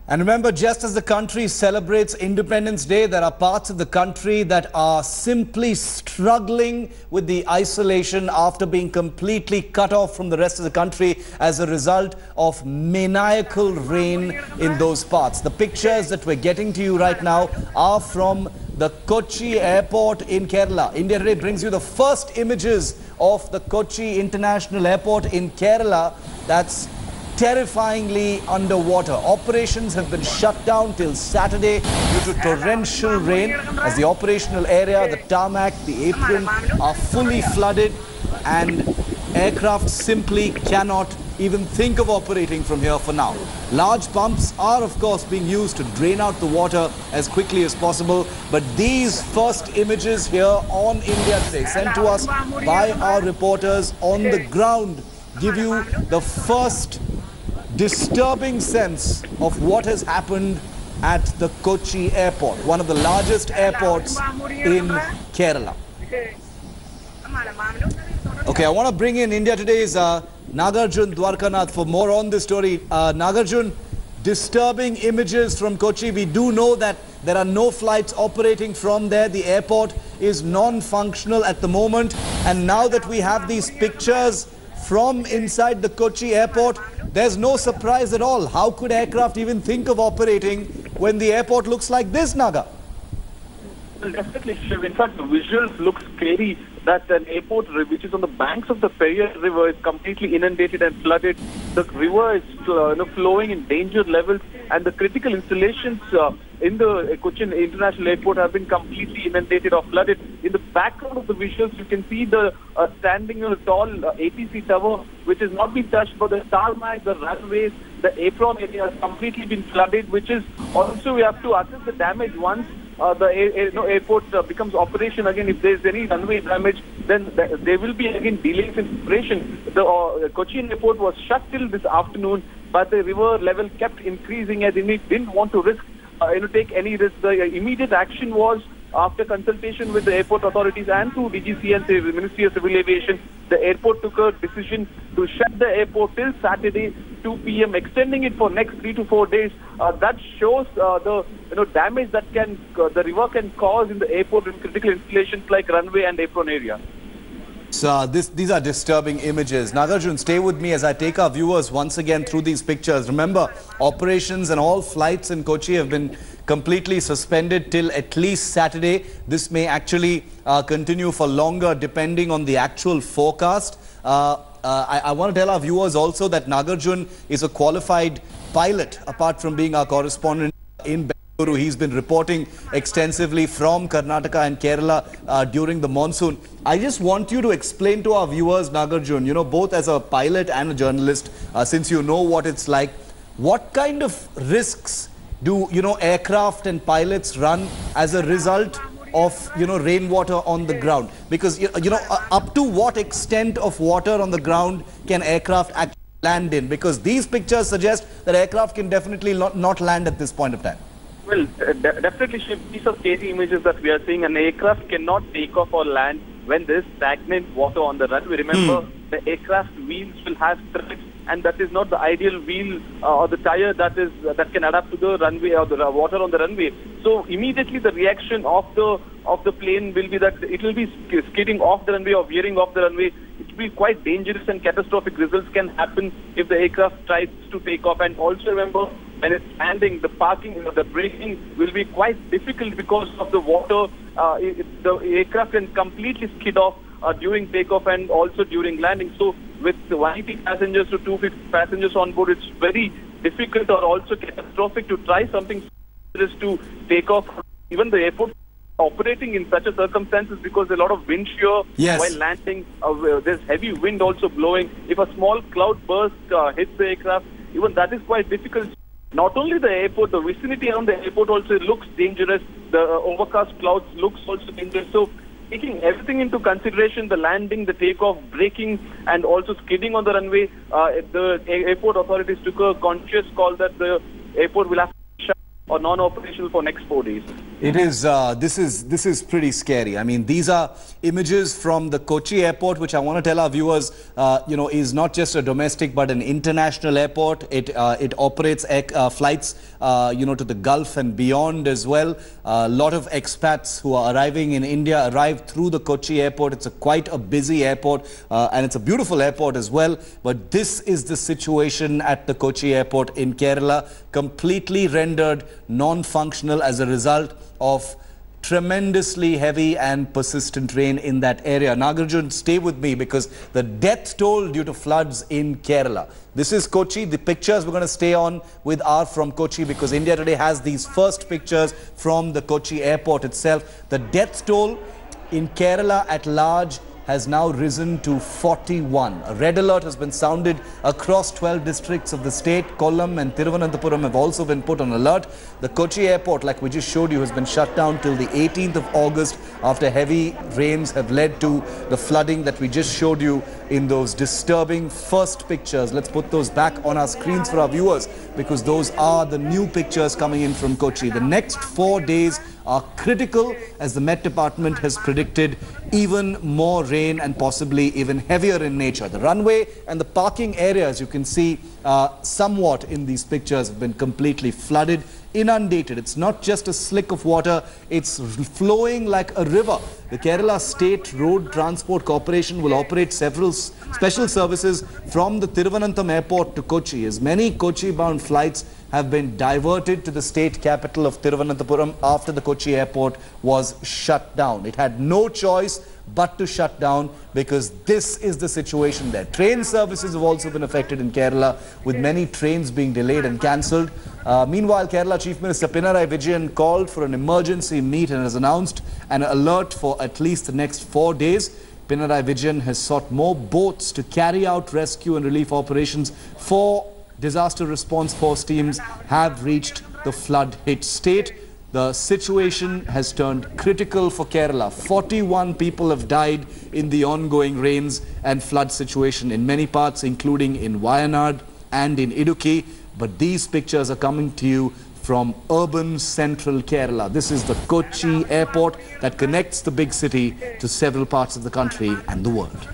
And remember, just as the country celebrates Independence Day, there are parts of the country that are simply struggling with the isolation after being completely cut off from the rest of the country as a result of maniacal rain in those parts. The pictures that we're getting to you right now are from the Kochi airport in Kerala. India Today brings you the first images of the Cochin International Airport in Kerala. That's terrifyingly underwater. Operations have been shut down till Saturday due to torrential rain, as the operational area, the tarmac, the apron are fully flooded and aircraft simply cannot even think of operating from here for now. Large pumps are of course being used to drain out the water as quickly as possible, but these first images here on India Today, sent to us by our reporters on the ground, give you the first disturbing sense of what has happened at the Kochi airport, one of the largest airports in Kerala. Okay, I want to bring in India Today's Nagarjun Dwarkanath for more on this story. Nagarjun, disturbing images from Kochi. We do know that there are no flights operating from there. The airport is non-functional at the moment. And now that we have these pictures from inside the Kochi airport, there's no surprise at all. How could aircraft even think of operating when the airport looks like this, Naga? Well, definitely, Shiv. In fact, the visuals look scary, that an airport which is on the banks of the Periyar River is completely inundated and flooded. The river is flowing in danger levels, and the critical installations in the Cochin International Airport have been completely inundated or flooded. In the background of the visuals, you can see the standing on a tall ATC tower, which has not been touched, but the tarmac, the runways, the apron area has completely been flooded, which is also, we have to assess the damage once the airport becomes operation again. If there is any runway damage, then there will be again delays in operation. The Cochin airport was shut till this afternoon, but the river level kept increasing and it didn't want to risk take any risk. The immediate action was, after consultation with the airport authorities and through DGC and the Ministry of Civil Aviation, the airport took a decision to shut the airport till Saturday 2 p.m., extending it for next 3 to 4 days. That shows the damage that the river can cause in the airport in critical installations like runway and apron area. So these are disturbing images. Nagarjun, stay with me as I take our viewers once again through these pictures. Remember, operations and all flights in Kochi have been completely suspended till at least Saturday. This may actually continue for longer depending on the actual forecast. I want to tell our viewers also that Nagarjun is a qualified pilot, apart from being our correspondent in Bengaluru. He's been reporting extensively from Karnataka and Kerala during the monsoon. I just want you to explain to our viewers, Nagarjun, both as a pilot and a journalist, since you know what it's like, what kind of risks do aircraft and pilots run as a result of rainwater on the ground? Because up to what extent of water on the ground can aircraft actually land in? Because these pictures suggest that aircraft can definitely not land at this point of time. Well, definitely, Shiv, these are scary images that we are seeing. An aircraft cannot take off or land when there is stagnant water on the runway. Remember, the aircraft wheels will have threads, and that is not the ideal wheel or the tire that can adapt to the runway or the water on the runway. So immediately the reaction of the plane will be that it will be skidding off the runway or veering off the runway. It will be quite dangerous, and catastrophic results can happen if the aircraft tries to take off. And also remember, when it's landing, the parking, the braking will be quite difficult because of the water. The aircraft can completely skid off during takeoff and also during landing. So with 180 passengers to 250 passengers on board, it's very difficult or also catastrophic to try something serious to take off. Even the airport operating in such a circumstances because a lot of wind shear while landing. There's heavy wind also blowing. If a small cloud burst hits the aircraft, even that is quite difficult. Not only the airport, the vicinity around the airport also looks dangerous. The overcast clouds looks also dangerous. So taking everything into consideration, the landing, the takeoff, braking, and also skidding on the runway, the airport authorities took a conscious call that the airport will have to shut or non-operational for next 4 days. It is, this is pretty scary. I mean, these are images from the Kochi airport, which I want to tell our viewers, is not just a domestic but an international airport. It operates flights, to the Gulf and beyond as well. A lot of expats who are arriving in India arrive through the Kochi airport. It's quite a busy airport and it's a beautiful airport as well. But this is the situation at the Kochi airport in Kerala, completely rendered non-functional as a result of tremendously heavy and persistent rain in that area. Nagarjun, stay with me because the death toll due to floods in Kerala. This is Kochi. The pictures we're going to stay on with are from Kochi because India Today has these first pictures from the Kochi airport itself. The death toll in Kerala at large has now risen to 41. A red alert has been sounded across 12 districts of the state. Kollam and Thiruvananthapuram have also been put on alert. The Kochi airport, like we just showed you, has been shut down till the 18th of August after heavy rains have led to the flooding that we just showed you in those disturbing first pictures. Let's put those back on our screens for our viewers because those are the new pictures coming in from Kochi. The next 4 days are critical as the Met Department has predicted even more rain and possibly even heavier in nature. The runway and the parking areas, you can see somewhat in these pictures, have been completely flooded, inundated. It's not just a slick of water, it's flowing like a river. The Kerala State Road Transport Corporation will operate several special services from the Thiruvananthapuram airport to Kochi, as many Kochi-bound flights have been diverted to the state capital of Thiruvananthapuram after the Kochi airport was shut down. It had no choice but to shut down because this is the situation there. Train services have also been affected in Kerala, with many trains being delayed and cancelled. Meanwhile, Kerala Chief Minister Pinarayi Vijayan called for an emergency meet and has announced an alert for at least the next 4 days. Pinarayi Vijayan has sought more boats to carry out rescue and relief operations. 4 disaster response force teams have reached the flood-hit state. The situation has turned critical for Kerala. 41 people have died in the ongoing rains and flood situation in many parts, including in Wayanad and in Idukki. But these pictures are coming to you from urban central Kerala. This is the Kochi airport that connects the big city to several parts of the country and the world.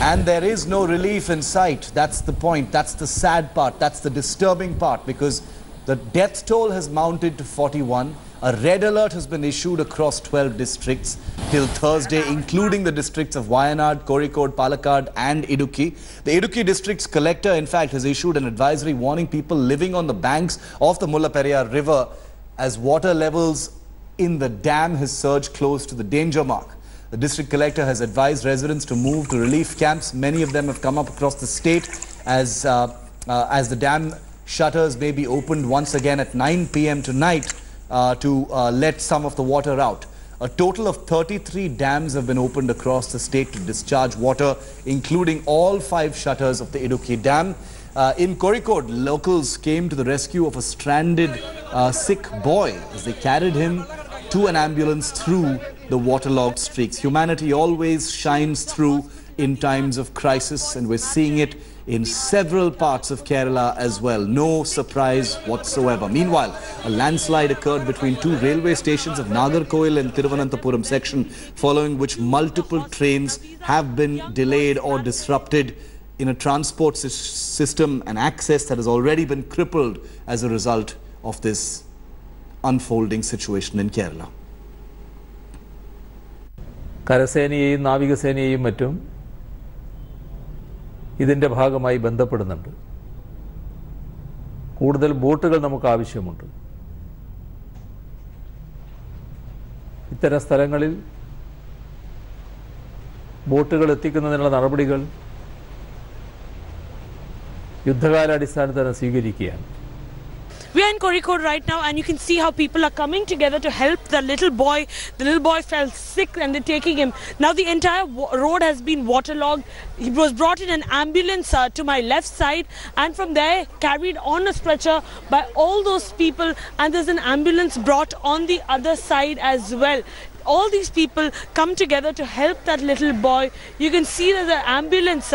And there is no relief in sight. That's the point. That's the sad part. That's the disturbing part, because the death toll has mounted to 41. A red alert has been issued across 12 districts till Thursday, including the districts of Wayanad, Kozhikode, Palakkad and Idukki. The Idukki district's collector, in fact, has issued an advisory warning people living on the banks of the Mullaperiyar river as water levels in the dam has surged close to the danger mark. The district collector has advised residents to move to relief camps. Many of them have come up across the state as the dam shutters may be opened once again at 9 p.m. tonight to let some of the water out. A total of 33 dams have been opened across the state to discharge water, including all 5 shutters of the Idukki Dam. In Kozhikode, locals came to the rescue of a stranded sick boy as they carried him to an ambulance through the waterlogged streets. Humanity always shines through in times of crisis, and we're seeing it in several parts of Kerala as well. No surprise whatsoever. Meanwhile, a landslide occurred between 2 railway stations of Nagarkoil and Thiruvananthapuram section, following which multiple trains have been delayed or disrupted in a transport system and access that has already been crippled as a result of this unfolding situation in Kerala. കരസേനയെയും നാവികസേനയെയും മറ്റും ഇതിൻ്റെ ഭാഗമായി ബന്ധപ്പെടുന്നുണ്ട്. കൂടുതൽ ബോട്ടുകൾ നമുക്ക് ആവശ്യമുണ്ട്. ഇത്തരം സ്ഥലങ്ങളിൽ ബോട്ടുകൾ എത്തിക്കുന്നതിനുള്ള നടപടികൾ യുദ്ധകാലാടിസ്ഥാനത്തിൽ സ്വീകരിക്കുകയാണ്. We are in Kozhikode right now, and you can see how people are coming together to help the little boy. The little boy fell sick and they're taking him. Now the entire road has been waterlogged. He was brought in an ambulance to my left side, and from there carried on a stretcher by all those people, and there's an ambulance brought on the other side as well. all these people come together to help that little boy. You can see that the ambulance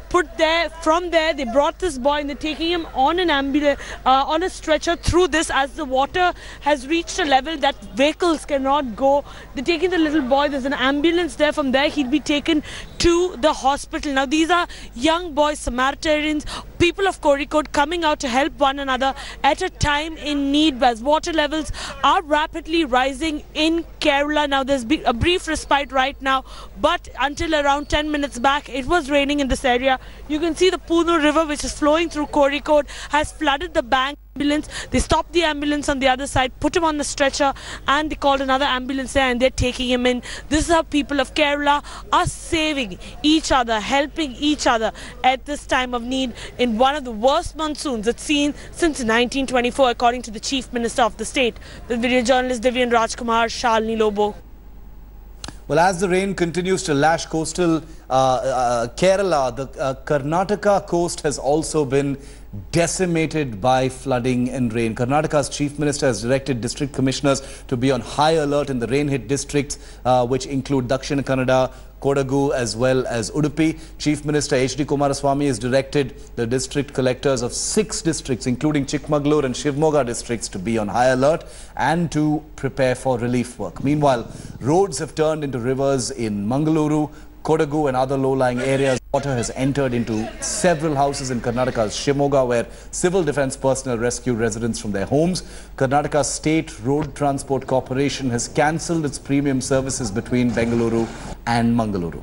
put there. From there, they brought this boy and they're taking him on an ambulance, on a stretcher through this, as the water has reached a level that vehicles cannot go. They're taking the little boy. There's an ambulance there. From there, he'll be taken to the hospital. Now, these are young boys, Samaritans, people of Kozhikode coming out to help one another at a time in need, as water levels are rapidly rising in Kerala. Now, there's a brief respite right now, but until around 10 minutes back, it was raining in this area. You can see the Punu River, which is flowing through Kozhikode, has flooded the bank. They stopped the ambulance on the other side, put him on the stretcher, and they called another ambulance there and they're taking him in. This is how people of Kerala are saving each other, helping each other at this time of need in one of the worst monsoons it's seen since 1924, according to the Chief Minister of the state. The video journalist Divyan Rajkumar, Shalini Lobo. Well, as the rain continues to lash coastal Kerala, the Karnataka coast has also been decimated by flooding and rain. Karnataka's Chief Minister has directed district commissioners to be on high alert in the rain-hit districts, which include Dakshina Kannada, Kodagu as well as Udupi. Chief Minister H.D. Kumaraswamy has directed the district collectors of 6 districts, including Chikmagalur and Shivamogga districts, to be on high alert and to prepare for relief work. Meanwhile, roads have turned into rivers in Mangaluru, Kodagu and other low-lying areas. Water has entered into several houses in Karnataka's Shivamogga, where civil defense personnel rescued residents from their homes. Karnataka State Road Transport Corporation has cancelled its premium services between Bengaluru and Mangaluru.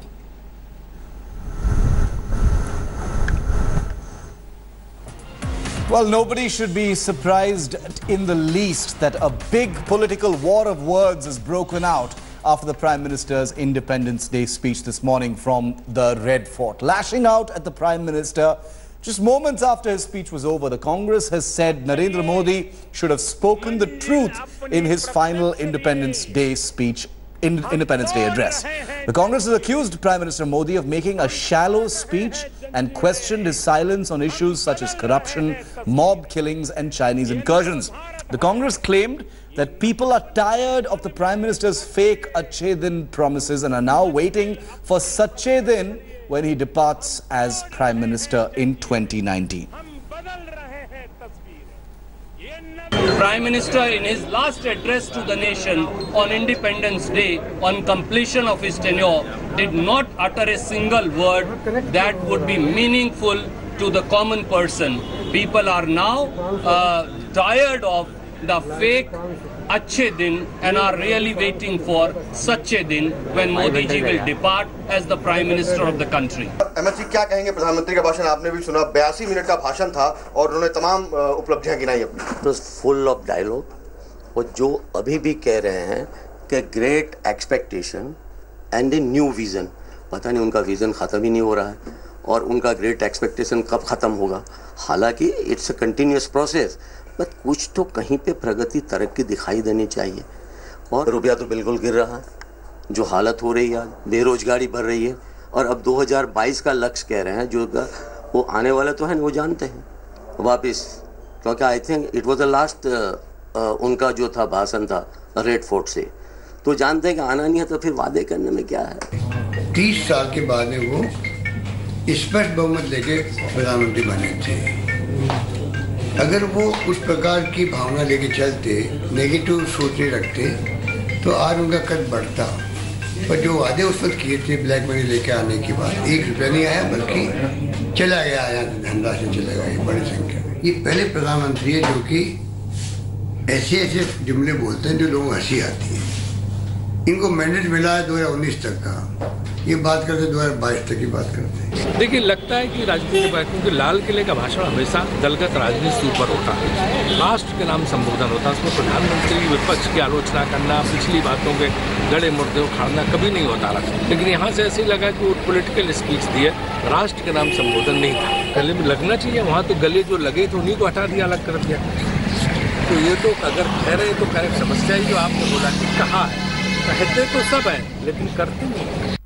Well, nobody should be surprised in the least that a big political war of words has broken out after the Prime Minister's Independence Day speech this morning from the Red Fort. Lashing out at the Prime Minister just moments after his speech was over, the Congress has said Narendra Modi should have spoken the truth in his final Independence Day speech, Independence Day address. The Congress has accused Prime Minister Modi of making a shallow speech and questioned his silence on issues such as corruption, mob killings and Chinese incursions. The Congress claimed that people are tired of the Prime Minister's fake Achhe Din promises and are now waiting for Sache Din when he departs as Prime Minister in 2019. The Prime Minister, in his last address to the nation on Independence Day, on completion of his tenure, did not utter a single word that would be meaningful to the common person. People are now tired of the fake Achhe Din and are really waiting for Sache Din when Modi ji will depart as the Prime Minister of the country. MSC क्या कहेंगे प्रधानमंत्री का भाषण आपने भी सुना 82 minute का भाषण था और उन्होंने तमाम उपलब्धियां गिनाई अपनी. It was full of dialogue और जो अभी भी कह रहे हैं कि great expectation and a new vision, पता नहीं उनका विजन खत्म ही नहीं हो रहा है और उनका great expectation कब खत्म होगा. हालांकि it's a continuous process. But कुछ तो कहीं पे प्रगति तरक्की दिखाई देनी चाहिए और रुपया तो बिल्कुल गिर रहा है. जो हालत हो रही है, बेरोजगारी बढ़ रही है और अब 2022 का लक्ष्य कह रहे हैं जो वो आने वाला तो है वो जानते हैं वापस, क्योंकि I think it was the last उनका जो था भाषण था रेड फोर्ट से, तो जानते हैं कि आना नहीं है तो फिर वादे करने में क्या है. 30 साल के बाद में वो स्पष्ट बहुमत लेके प्रधानमंत्री बने थे. अगर वो उस प्रकार की भावना लेके चलते, नेगेटिव सोचे रखते, तो आज उनका कद बढ़ता. पर जो वादे उस वक्त किए थे ब्लैक मनी लेके आने के बाद 1 रुपया नहीं आया, बल्कि चला गया, आया धनराशि चला गया बड़ी संख्या में. ये पहले प्रधानमंत्री है जो कि ऐसे ऐसे जुमले बोलते हैं जो लोगों को हंसी आती है. इनको मैंडेट मिला है 2019 तक का, ये बात करते 2022 तक की बात करते हैं. देखिए, लगता है कि राजनीतिक पार्टियों के लाल किले का भाषण हमेशा दलगत राजनीति से ऊपर होता है. राष्ट्र के नाम संबोधन होता है, उसमें प्रधानमंत्री विपक्ष की आलोचना करना, पिछली बातों के गड़े मुर्दे उखाड़ना कभी नहीं होता रहा. लेकिन यहाँ से ऐसे ही लगा कि वो पॉलिटिकल स्पीच दी है, राष्ट्र के नाम संबोधन नहीं था. गले में लगना चाहिए, वहाँ तो गले जो लगे थे उन्हीं को हटा दिया, अलग कर दिया. तो ये तो अगर कह रहे हैं तो करेक्ट समस्या ही जो आपने बोला कि कहा है, कहते तो सब है लेकिन करते नहीं.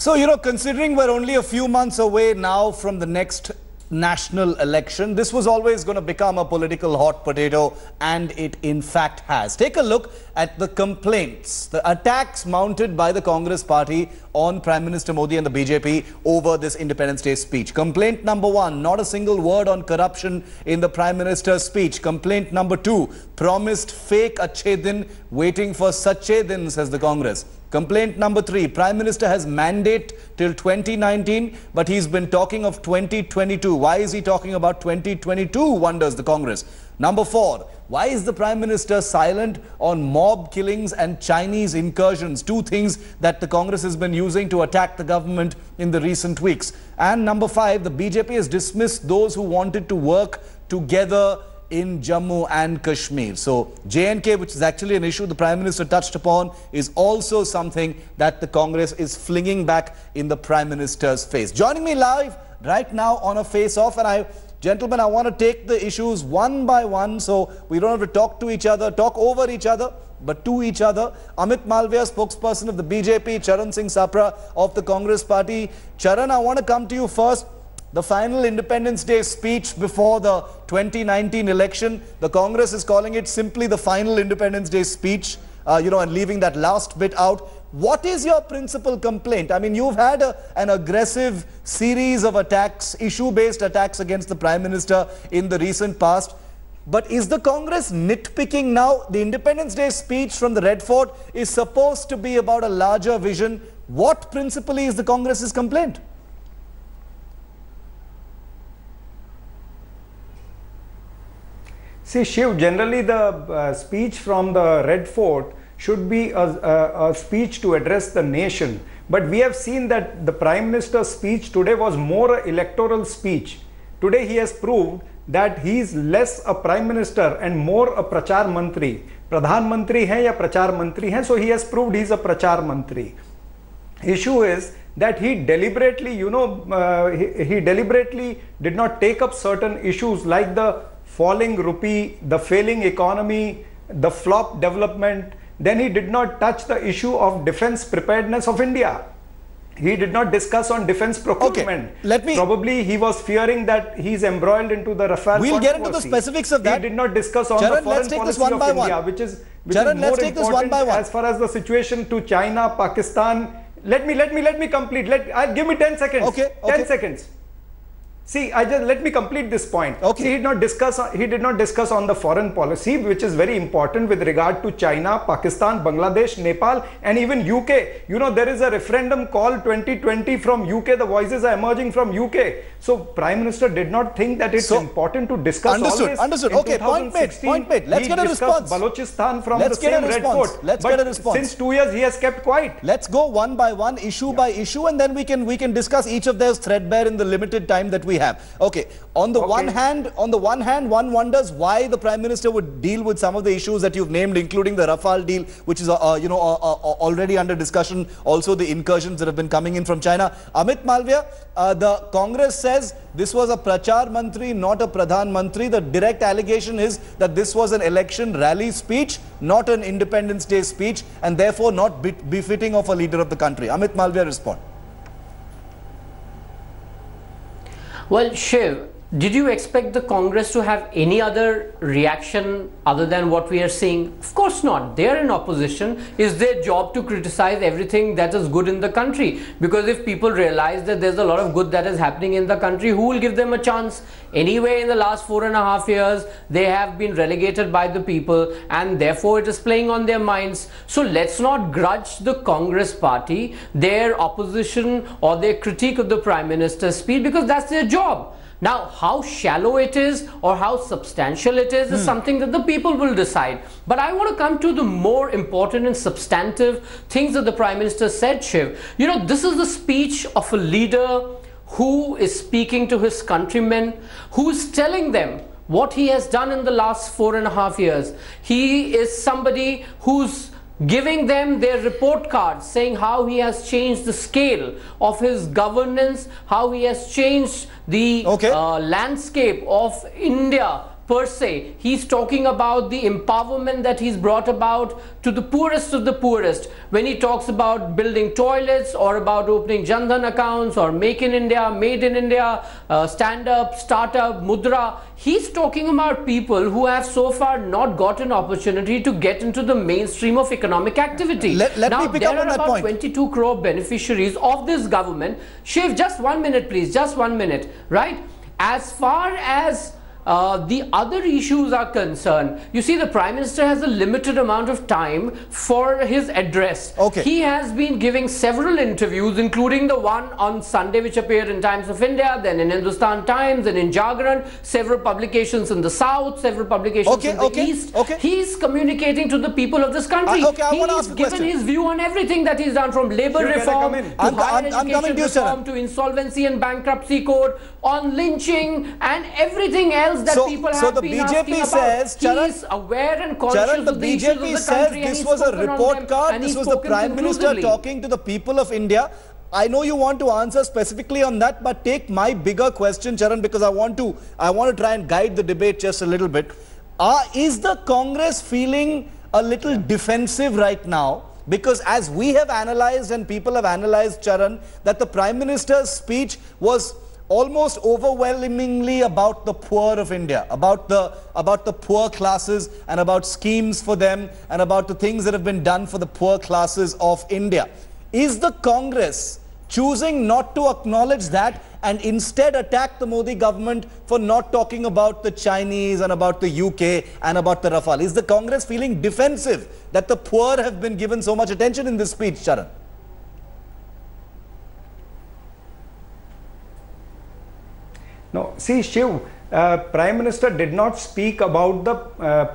So, considering we're only a few months away now from the next national election. This was always going to become a political hot potato, and it in fact has. Take a look at the complaints, the attacks mounted by the Congress party on Prime Minister Modi and the BJP over this Independence Day speech. Complaint number 1, not a single word on corruption in the Prime Minister's speech. Complaint number 2, promised fake Achhe Din, waiting for Sache Din, says the Congress. Complaint number 3, Prime Minister has mandate till 2019, but he's been talking of 2022. Why is he talking about 2022, wonders the Congress. Number 4, why is the Prime Minister silent on mob killings and Chinese incursions? Two things that the Congress has been using to attack the government in the recent weeks. And number 5, the BJP has dismissed those who wanted to work together in Jammu and Kashmir. So J&K, which is actually an issue the Prime Minister touched upon, is also something that the Congress is flinging back in the Prime Minister's face. Joining me live right now on a face-off, and gentlemen, I want to take the issues one by one so we don't have to talk to each other, talk over each other, but to each other. Amit Malviya, spokesperson of the BJP, Charan Singh Sapra of the Congress party. Charan, I want to come to you first. The final Independence Day speech before the 2019 election, the Congress is calling it simply the final Independence Day speech, and leaving that last bit out. What is your principal complaint? I mean, you've had an aggressive series of attacks, issue-based attacks against the Prime Minister in the recent past. But is the Congress nitpicking now? The Independence Day speech from the Red Fort is supposed to be about a larger vision. What principally is the Congress's complaint? See, Shiv, generally the speech from the Red Fort should be a speech to address the nation. But we have seen that the Prime Minister's speech today was more an electoral speech. Today he has proved that he is less a Prime Minister and more a Prachar Mantri. Pradhan Mantri hai ya Prachar Mantri hai, so he has proved he is a Prachar Mantri. Issue is that he deliberately, he deliberately did not take up certain issues like the falling rupee, the failing economy, the flop development. Then he did not touch the issue of defense preparedness of India. He did not discuss on defense procurement. Okay, probably he was fearing that he's embroiled into the Rafale We'll get into the specifics of that. He did not discuss on the foreign policy of India, which is more important as far as the situation to China, Pakistan. Let me complete. Give me 10 seconds. Okay. 10 seconds. See, let me complete this point. Okay. See, he did not discuss on the foreign policy, which is very important with regard to China, Pakistan, Bangladesh, Nepal, and even UK. There is a referendum call 2020 from UK. The voices are emerging from UK. So, Prime Minister did not think that it's important to discuss all this. Understood. Okay, point made. Let's get a response. Balochistan from the same Red Fort. Let's get a response. Since 2 years, he has kept quiet. Let's go one by one, issue by issue, and then we can discuss each of those threadbare in the limited time that we have. Okay. On the one hand, one wonders why the Prime Minister would deal with some of the issues that you've named, including the Rafale deal, which is already under discussion. Also, the incursions that have been coming in from China. Amit Malviya, the Congress says this was a Prachar Mantri, not a Pradhan Mantri. The direct allegation is that this was an election rally speech, not an Independence Day speech, and therefore not befitting of a leader of the country. Amit Malviya, respond. Well, Shiv, did you expect the Congress to have any other reaction other than what we are seeing? Of course not. They are in opposition. It's their job to criticize everything that is good in the country. Because if people realize that there's a lot of good that is happening in the country, who will give them a chance? Anyway, in the last 4.5 years, they have been relegated by the people, and therefore it is playing on their minds. So let's not grudge the Congress party their opposition or their critique of the Prime Minister's speech, because that's their job. Now, how shallow it is or how substantial it is something that the people will decide. But I want to come to the more important and substantive things that the Prime Minister said, Shiv. This is the speech of a leader who is speaking to his countrymen, who is telling them what he has done in the last 4.5 years. He is somebody who's giving them their report cards, saying how he has changed the scale of his governance, how he has changed the landscape of India per se. He's talking about the empowerment that he's brought about to the poorest of the poorest. When he talks about building toilets or about opening Jan Dhan accounts or Make in India, Made in India, Stand Up, Startup, Mudra, he's talking about people who have so far not got an opportunity to get into the mainstream of economic activity. Now, there are about 22 crore beneficiaries of this government. Shiv, just 1 minute please, just 1 minute, right? As far as the other issues are concerned, you see, the Prime Minister has a limited amount of time for his address. He has been giving several interviews, including the one on Sunday which appeared in Times of India, then in Hindustan Times and in Jagran, several publications in the south, several publications in the east. He's communicating to the people of this country. He's given his view on everything that he's done, from labor reform to higher education reform to insolvency and bankruptcy code, on lynching and everything else that people have been asking about. He is aware and conscious of the issues of the country, and this was a report card. This was the Prime Minister talking to the people of India. I know you want to answer specifically on that, but take my bigger question, Charan, because I want to try and guide the debate just a little bit. Is the Congress feeling a little defensive right now? Because as we have analyzed and people have analyzed, Charan, that the Prime Minister's speech was almost overwhelmingly about the poor of India, about the poor classes and about schemes for them and about the things that have been done for the poor classes of India. Is the Congress choosing not to acknowledge that and instead attack the Modi government for not talking about the Chinese and about the UK and about the Rafale? Is the Congress feeling defensive that the poor have been given so much attention in this speech, Charan? No, see, Shiv, Prime Minister did not speak about the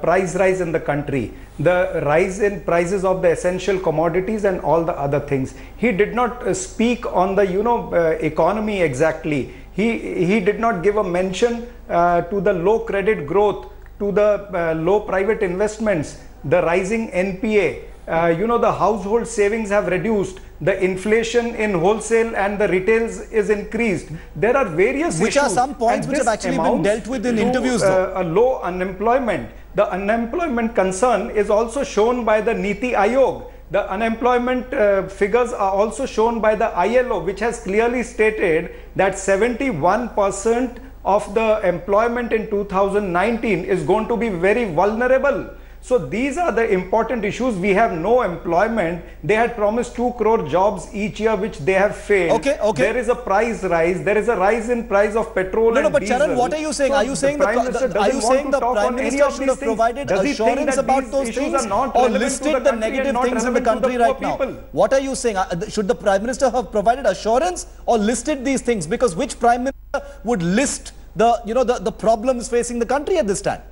price rise in the country, the rise in prices of the essential commodities and all the other things. He did not speak on the, economy exactly. He did not give a mention to the low credit growth, to the low private investments, the rising NPA. The household savings have reduced. The inflation in wholesale and the retails is increased. There are various issues. Which are some points which have actually been dealt with in interviews though. A low unemployment. The unemployment concern is also shown by the Niti Aayog. The unemployment figures are also shown by the ILO, which has clearly stated that 71% of the employment in 2019 is going to be very vulnerable. So these are the important issues. We have no employment. They had promised 2 crore jobs each year, which they have failed. There is a price rise. There is a rise in price of petrol and but diesel. Charan, what are you saying? Are you saying the Prime Minister should have provided assurance about those things or listed the negative things in the country right now? What are you saying? Should the Prime Minister have provided assurance or listed these things? Because which Prime Minister would list the problems facing the country at this time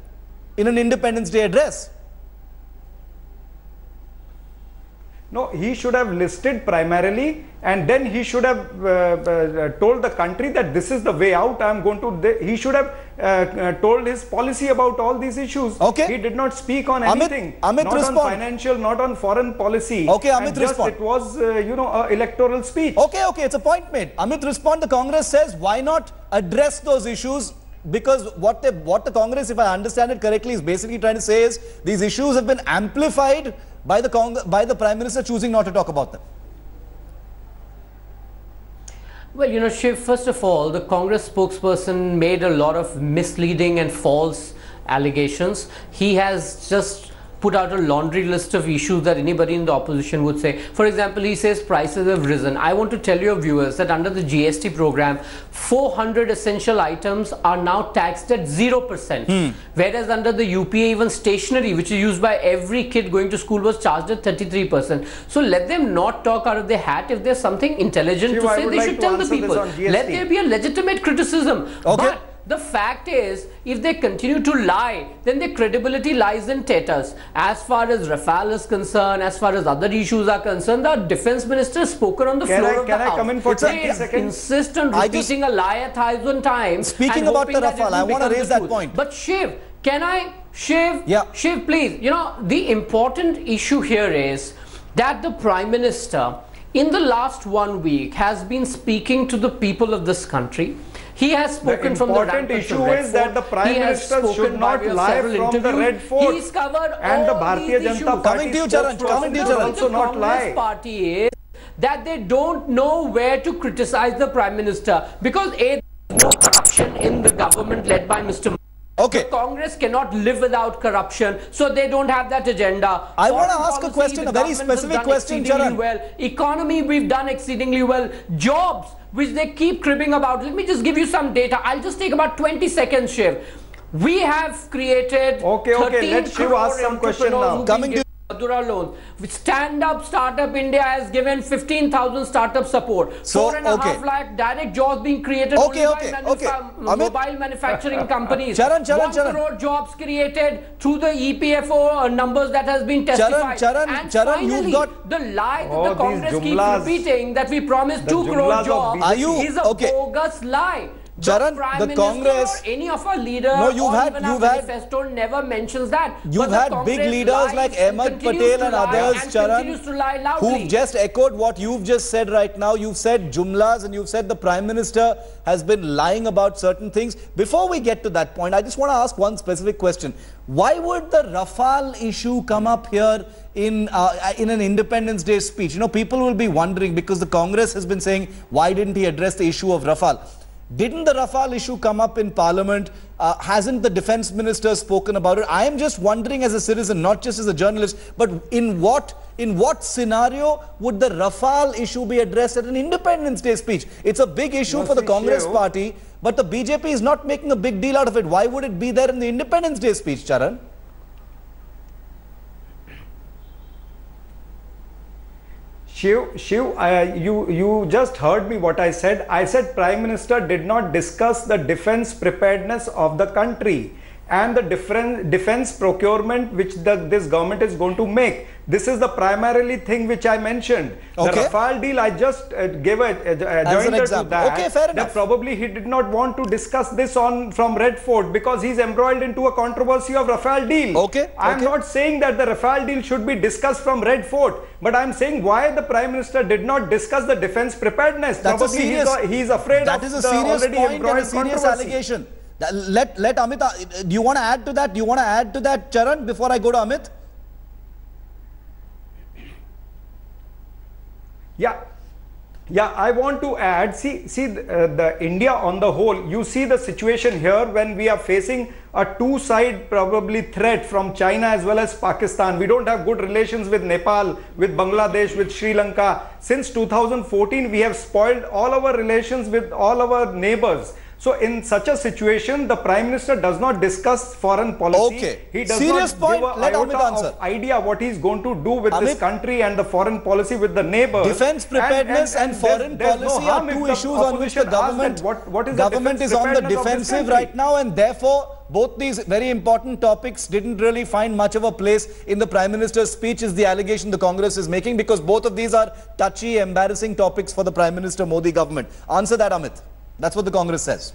in an Independence Day address? No, he should have listed primarily, and then he should have told the country that this is the way out. I am going to. He should have told his policy about all these issues. He did not speak on anything. Amit, not respond. on financial, not on foreign policy. Amit, respond. It was, an electoral speech. Okay, it's a point made. Amit, respond. The Congress says, why not address those issues? Because what the Congress, if I understand it correctly, is basically trying to say is these issues have been amplified by the Prime Minister choosing not to talk about them. Well, Shiv, first of all, the Congress spokesperson made a lot of misleading and false allegations. He has just put out a laundry list of issues that anybody in the opposition would say. For example, he says prices have risen. I want to tell your viewers that under the GST program, 400 essential items are now taxed at 0%. Whereas under the UPA, even stationery, which is used by every kid going to school, was charged at 33%. So let them not talk out of their hat. If there's something intelligent to say, they should tell the people. Let there be a legitimate criticism. But the fact is, if they continue to lie, then their credibility lies in tatters. As far as Rafale is concerned, as far as other issues are concerned, the defense minister has spoken on the floor of the House. Can I come in for 20 seconds? Insist on repeating a lie 1,000 times. Speaking about the Rafale, I want to raise that point. But Shiv, Shiv, please, the important issue here is that the Prime Minister in the last 1 week has been speaking to the people of this country. He has spoken from the important issue is that the Prime Minister should not lie from the Red Fort. He's covered and the all Bharatiya these Janata issues. Party spokesperson also not lie. Party is that they don't know where to criticize the Prime Minister because A, there's no corruption in the government led by Mr. Okay. The Congress cannot live without corruption, so they don't have that agenda. I want to ask a question, a very specific question, Charan. Well. Economy, we've done exceedingly well. Jobs, which they keep cribbing about. Let me just give you some data. I'll just take about 20 seconds, Shiv. We have created 13 let Shiv ask some question now. Coming to Madura loans. Stand Up Startup India has given 15,000 startup support. So, 4.5 lakh direct jobs being created only by mobile manufacturing companies. 1 crore jobs created through the EPFO numbers that has been testified. And finally, the lie that the Congress keeps repeating that we promised 2 crore jobs is a bogus lie. Charan, the Congress, or any of our leaders, manifesto never mentions that. You've had big leaders like Ahmed Patel and others, Charan, who've just echoed what you've just said right now. You've said jumlas and you've said the Prime Minister has been lying about certain things. Before we get to that point, I just want to ask one specific question. Why would the Rafale issue come up here in an Independence Day speech? You know, people will be wondering because the Congress has been saying, why didn't he address the issue of Rafale? Didn't the Rafale issue come up in Parliament? Hasn't the Defence Minister spoken about it? I am just wondering as a citizen, not just as a journalist, but in what scenario would the Rafale issue be addressed at an Independence Day speech? It's a big issue for the Congress party, but the BJP is not making a big deal out of it. Why would it be there in the Independence Day speech, Charan? Shiv, you just heard me what I said. I said Prime Minister did not discuss the defense preparedness of the country and the defense procurement which this government is going to make. This is the primarily thing which I mentioned. The Rafale deal, I just gave a jointer to that. Okay, fair enough. That probably he did not want to discuss this from Red Fort because he's embroiled into a controversy of Rafale deal. I'm not saying that the Rafale deal should be discussed from Red Fort, but I'm saying why the Prime Minister did not discuss the defense preparedness. That's probably he's afraid that of is a the serious already point embroiled and a serious controversy. allegation. Let Amit, do you want to add to that? Do you want to add to that, Charan, before I go to Amit? Yeah, I want to add, see the India on the whole, you see the situation here when we are facing a two-side probably threat from China as well as Pakistan. We don't have good relations with Nepal, with Bangladesh, with Sri Lanka. Since 2014, we have spoiled all our relations with all our neighbors. So in such a situation, the Prime Minister does not discuss foreign policy. He does serious not point. give a Let iota Amit answer. of idea what he's going to do with this country and the foreign policy with the neighbors. Defense preparedness and foreign policy are two issues on which the government is on the defensive right now, and therefore both these very important topics didn't really find much of a place in the Prime Minister's speech, is the allegation the Congress is making, because both of these are touchy, embarrassing topics for the Prime Minister Modi government. Answer that, Amit. That's what the Congress says.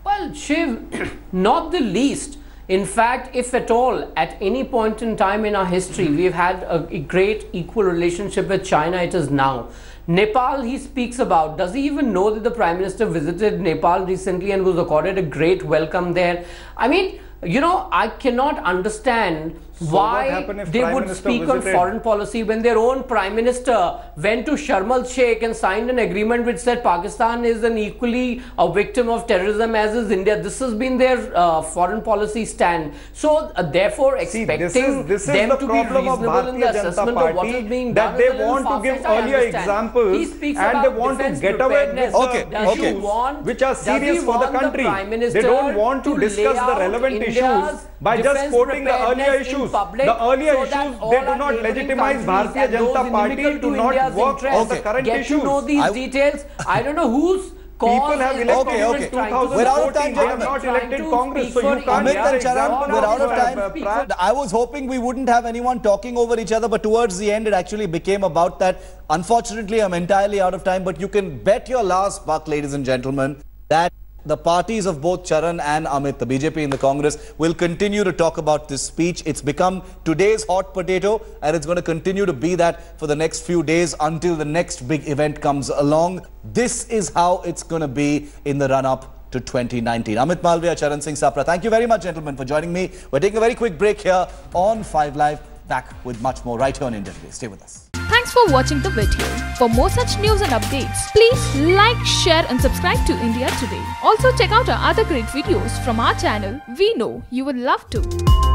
Well, Shiv, not the least. In fact, if at all, at any point in time in our history, we've had a great equal relationship with China, it is now. Nepal, he speaks about. Does he even know that the Prime Minister visited Nepal recently and was accorded a great welcome there? I mean, you know, I cannot understand why they would speak on foreign policy when their own Prime Minister went to Sharm el-Sheikh and signed an agreement which said Pakistan is an equally a victim of terrorism as is India. This has been their foreign policy stand. So therefore expecting them to be reasonable in the assessment of what is being done, that they want to give earlier examples and they want to get away with issues which are serious for the country. They don't want to discuss the relevant issues by just quoting the earlier issues. The earlier issues, they do not legitimize Bharatiya Janata Party to not work on the current issues. Get to know these details. I don't know whose people have elected in 2014. We're out of time, they have not elected Congress, so you can't give example. We're out of time. I was hoping we wouldn't have anyone talking over each other, but towards the end it actually became about that. Unfortunately, I'm entirely out of time, but you can bet your last buck, ladies and gentlemen, that The parties of both Charan and Amit, the BJP and the Congress, will continue to talk about this speech. It's become today's hot potato, and it's going to continue to be that for the next few days until the next big event comes along. This is how it's going to be in the run-up to 2019. Amit Malviya, Charan Singh Sapra, thank you very much, gentlemen, for joining me. We're taking a very quick break here on 5 Live. Back with much more right here on India Today. Stay with us. Thanks for watching the video. For more such news and updates, please like, share and subscribe to India Today. Also check out our other great videos from our channel. We know you would love to.